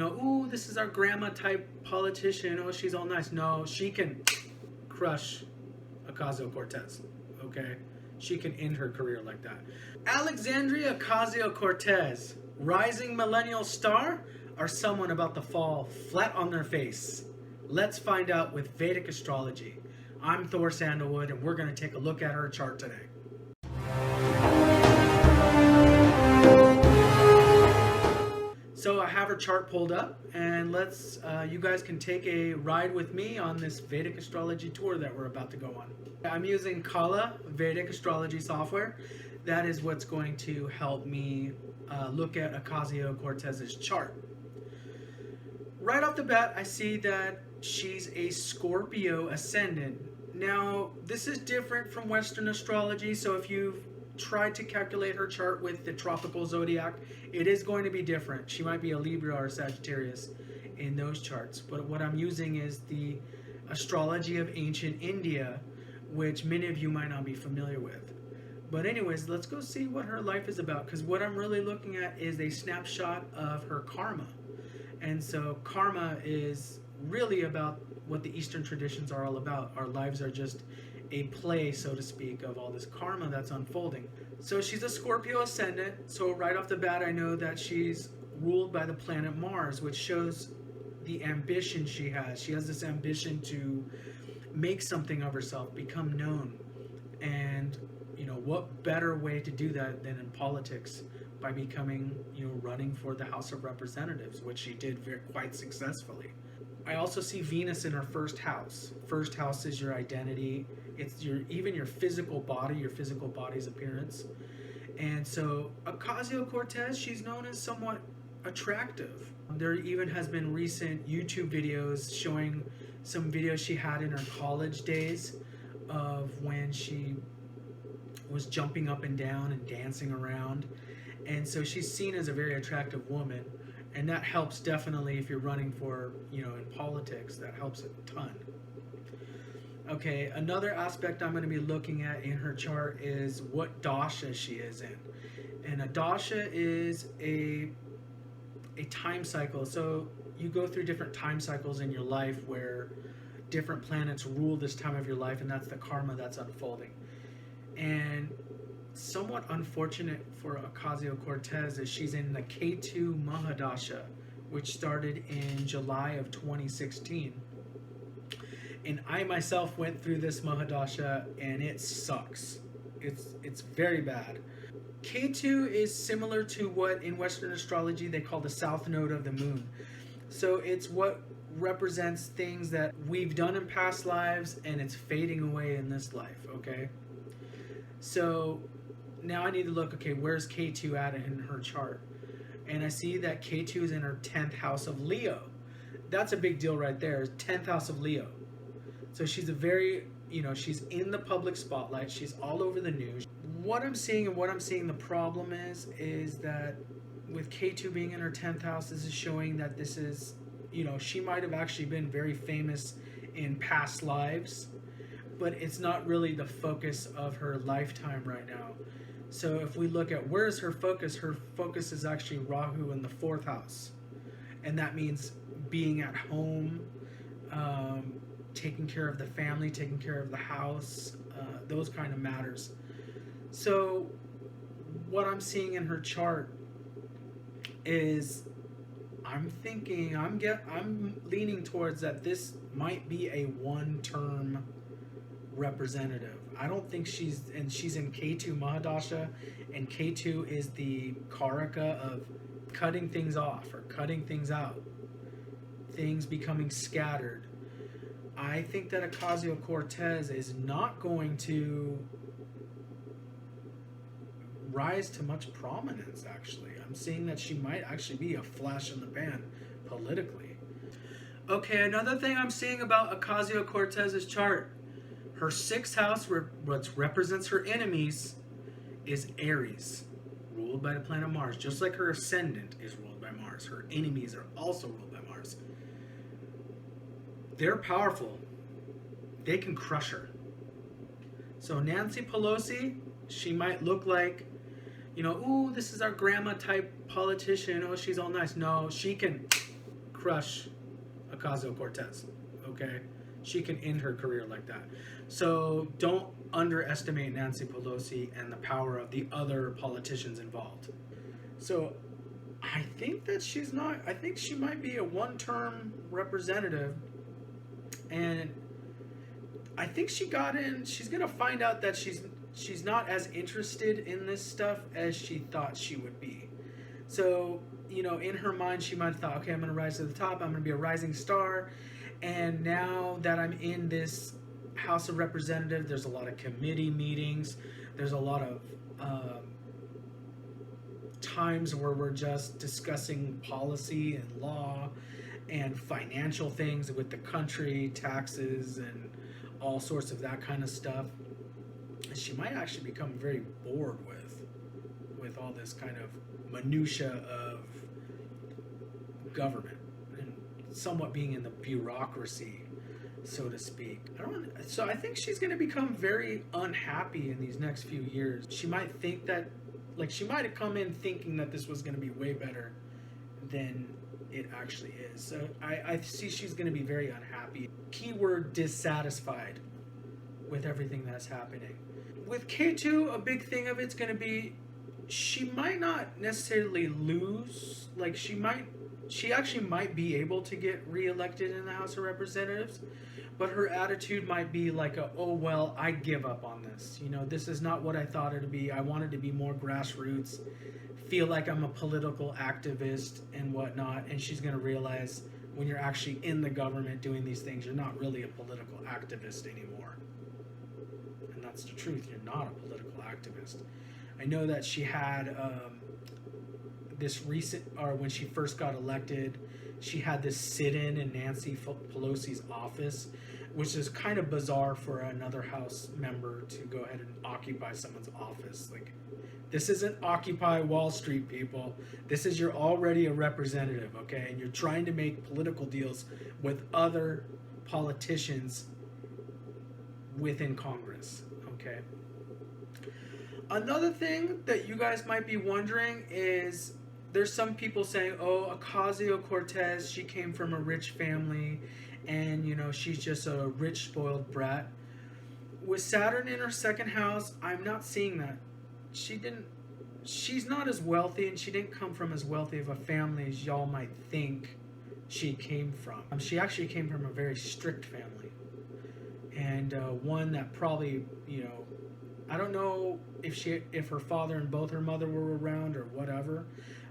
ooh, this is our grandma type politician. Oh, she's all nice. No, she can crush Ocasio-Cortez, okay? She can end her career like that. Alexandria Ocasio-Cortez, rising millennial star, or someone about to fall flat on their face? Let's find out with Vedic Astrology. I'm Thor Sandalwood, and we're going to take a look at her chart today. So I have her chart pulled up, and you guys can take a ride with me on this Vedic Astrology tour that we're about to go on. I'm using Kala Vedic Astrology Software. That is what's going to help me look at Ocasio-Cortez's chart. Right off the bat, I see that she's a Scorpio ascendant. Now, this is different from Western astrology, so if you've tried to calculate her chart with the tropical zodiac, it is going to be different. She might be a Libra or Sagittarius in those charts, but what I'm using is the astrology of ancient India, which many of you might not be familiar with. But anyways, let's go see what her life is about, because what I'm really looking at is a snapshot of her karma. And so karma is really about what the Eastern traditions are all about. Our lives are just a play, so to speak, of all this karma that's unfolding. So she's a Scorpio ascendant, so right off the bat I know that she's ruled by the planet Mars, which shows the ambition she has. She has this ambition to make something of herself, become known. And what better way to do that than in politics, by becoming, running for the House of Representatives, which she did quite successfully. I also see Venus in her first house. First house is your identity. It's even your physical body, your physical body's appearance. And so Ocasio-Cortez, she's known as somewhat attractive. There even has been recent YouTube videos showing some videos she had in her college days of when she was jumping up and down and dancing around. And so she's seen as a very attractive woman. And that helps definitely if you're running for, in politics. That helps a ton. Okay, another aspect I'm going to be looking at in her chart is what dasha she is in. And a dasha is a time cycle. So you go through different time cycles in your life where different planets rule this time of your life, and that's the karma that's unfolding. And somewhat unfortunate for Ocasio-Cortez is she's in the Ketu Mahadasha, which started in July of 2016. And I myself went through this Mahadasha, and it sucks. It's very bad. Ketu is similar to what in Western astrology they call the south node of the moon. So it's what represents things that we've done in past lives, and it's fading away in this life, okay? So now I need to look, okay, where's Ketu at in her chart? And I see that Ketu is in her 10th house of Leo. That's a big deal right there, 10th house of Leo. So she's a very, she's in the public spotlight. She's all over the news. What I'm seeing the problem is that with Ketu being in her 10th house, this is showing that this is, she might have actually been very famous in past lives, but it's not really the focus of her lifetime right now. So if we look at where's her focus is actually Rahu in the 4th house. And that means being at home, taking care of the family, taking care of the house, those kind of matters. So what I'm seeing in her chart is I'm leaning towards that this might be a one-term representative. I don't think she's in Ketu Mahadasha, and Ketu is the karaka of cutting things off or cutting things out, things becoming scattered. I think that Ocasio-Cortez is not going to rise to much prominence, actually. I'm seeing that she might actually be a flash in the pan politically. Okay, another thing I'm seeing about Ocasio-Cortez's chart, her 6th house, what represents her enemies, is Aries, ruled by the planet Mars. Just like her ascendant is ruled by Mars, her enemies are also ruled by Mars. They're powerful. They can crush her. So Nancy Pelosi, she might look like, ooh, this is our grandma type politician. Oh, she's all nice. No, she can crush Ocasio-Cortez, okay? She can end her career like that. So don't underestimate Nancy Pelosi and the power of the other politicians involved. So I think that she's not, I think she might be a one-term representative, and I think she got in, she's going to find out that she's not as interested in this stuff as she thought she would be. So, you know, in her mind, she might have thought, okay, I'm going to rise to the top. I'm going to be a rising star. And now that I'm in this House of Representatives, there's a lot of committee meetings. There's a lot of times where we're just discussing policy and law and financial things with the country, taxes, and all sorts of that kind of stuff. And she might actually become very bored with all this kind of minutia of government and somewhat being in the bureaucracy, so to speak. So I think she's going to become very unhappy in these next few years. She might think that, like, she might have come in thinking that this was going to be way better than it actually is. So I see she's going to be very unhappy. Keyword dissatisfied with everything that's happening. With Ketu, a big thing of it's going to be she might not necessarily lose. Like, she actually might be able to get reelected in the House of Representatives, but her attitude might be like oh well, I give up on this. You know, this is not what I thought it would be. I wanted to be more grassroots, feel like I'm a political activist and whatnot. And she's going to realize when you're actually in the government doing these things, you're not really a political activist anymore. And that's the truth. You're not a political activist. I know that she had this recent, or when she first got elected, she had this sit-in Nancy Pelosi's office, which is kind of bizarre for another House member to go ahead and occupy someone's office. Like, this isn't Occupy Wall Street, people. This is, you're already a representative, okay? And you're trying to make political deals with other politicians within Congress, okay? Another thing that you guys might be wondering is, there's some people saying, oh, Ocasio-Cortez, she came from a rich family, and, you know, she's just a rich, spoiled brat. With Saturn in her second house, I'm not seeing that. She's not as wealthy, and she didn't come from as wealthy of a family as y'all might think she came from. She actually came from a very strict family, and one that probably, you know, I don't know if her father and both her mother were around or whatever,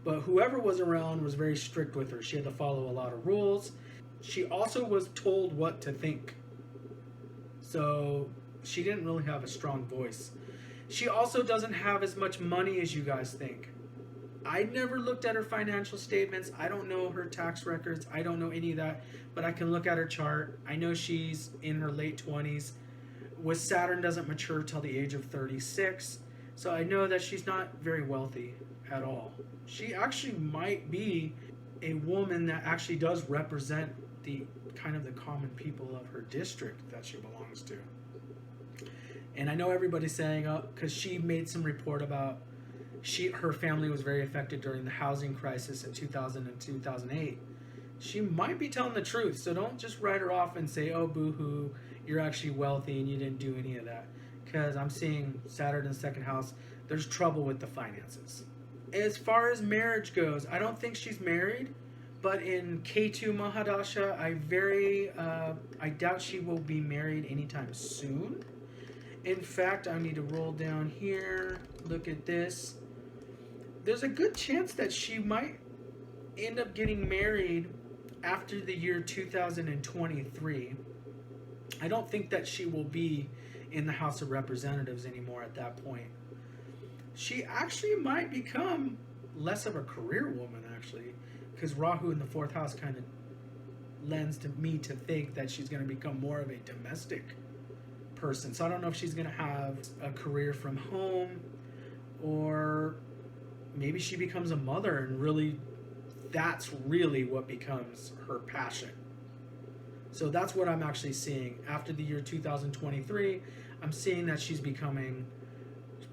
but whoever was around was very strict with her. She had to follow a lot of rules. She also was told what to think, so she didn't really have a strong voice. She also doesn't have as much money as you guys think. I never looked at her financial statements. I don't know her tax records. I don't know any of that, but I can look at her chart. I know she's in her late 20s. With Saturn doesn't mature till the age of 36, so I know that she's not very wealthy at all. She actually might be a woman that actually does represent the kind of the common people of her district that she belongs to. And I know everybody's saying, oh, because she made some report about her family was very affected during the housing crisis in 2000 and 2008. She might be telling the truth, so don't just write her off and say, oh, boo-hoo, you're actually wealthy and you didn't do any of that. Because I'm seeing Saturn in the second house, there's trouble with the finances. As far as marriage goes, I don't think she's married, but in Ketu Mahadasha, I doubt she will be married anytime soon. In fact, I need to roll down here, look at this. There's a good chance that she might end up getting married after the year 2023. I don't think that she will be in the House of Representatives anymore at that point. She actually might become less of a career woman, actually, because Rahu in the fourth house kind of lends to me to think that she's going to become more of a domestic person. So I don't know if she's going to have a career from home, or maybe she becomes a mother and really that's really what becomes her passion. So that's what I'm actually seeing. After the year 2023, I'm seeing that she's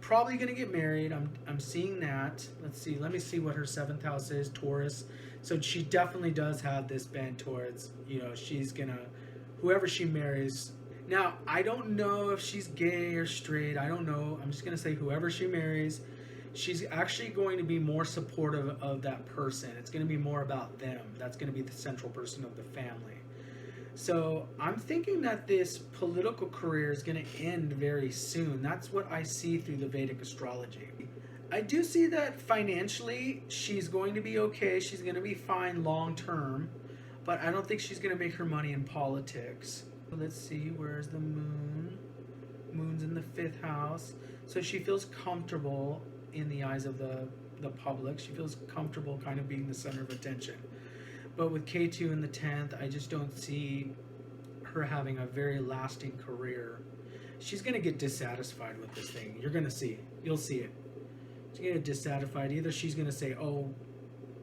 probably going to get married. I'm seeing that. Let's see. Let me see what her seventh house is. Taurus. So she definitely does have this bent towards, you know, she's gonna, whoever she marries. Now, I don't know if she's gay or straight. I don't know. I'm just gonna say whoever she marries, she's actually going to be more supportive of that person. It's going to be more about them. That's going to be the central person of the family. So I'm thinking that this political career is going to end very soon. That's what I see through the Vedic astrology. I do see that financially she's going to be okay. She's going to be fine long term. But I don't think she's going to make her money in politics. Let's see, where's the moon? Moon's in the 5th house. So she feels comfortable in the eyes of the public. She feels comfortable kind of being the center of attention. But with Ketu in the 10th, I just don't see her having a very lasting career. She's going to get dissatisfied with this thing. You're going to see. You'll see it. She's going to get dissatisfied. Either she's going to say, oh,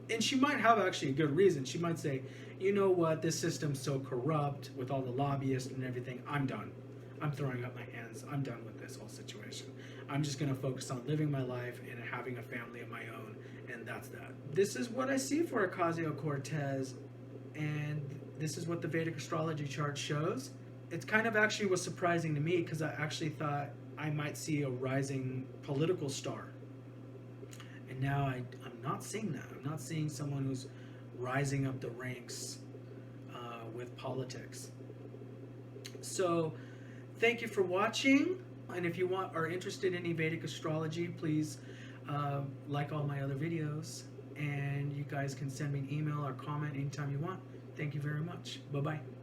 and she might have actually a good reason. She might say, you know what, this system's so corrupt with all the lobbyists and everything, I'm done. I'm throwing up my hands. I'm done with this whole situation. I'm just going to focus on living my life and having a family of my own, and that's that. This is what I see for Ocasio-Cortez, and this is what the Vedic astrology chart shows. It's kind of actually was surprising to me because I actually thought I might see a rising political star. And now I'm not seeing that. I'm not seeing someone who's rising up the ranks with politics. So thank you for watching. And if you are interested in any Vedic astrology, please like all my other videos. And you guys can send me an email or comment anytime you want. Thank you very much. Bye-bye.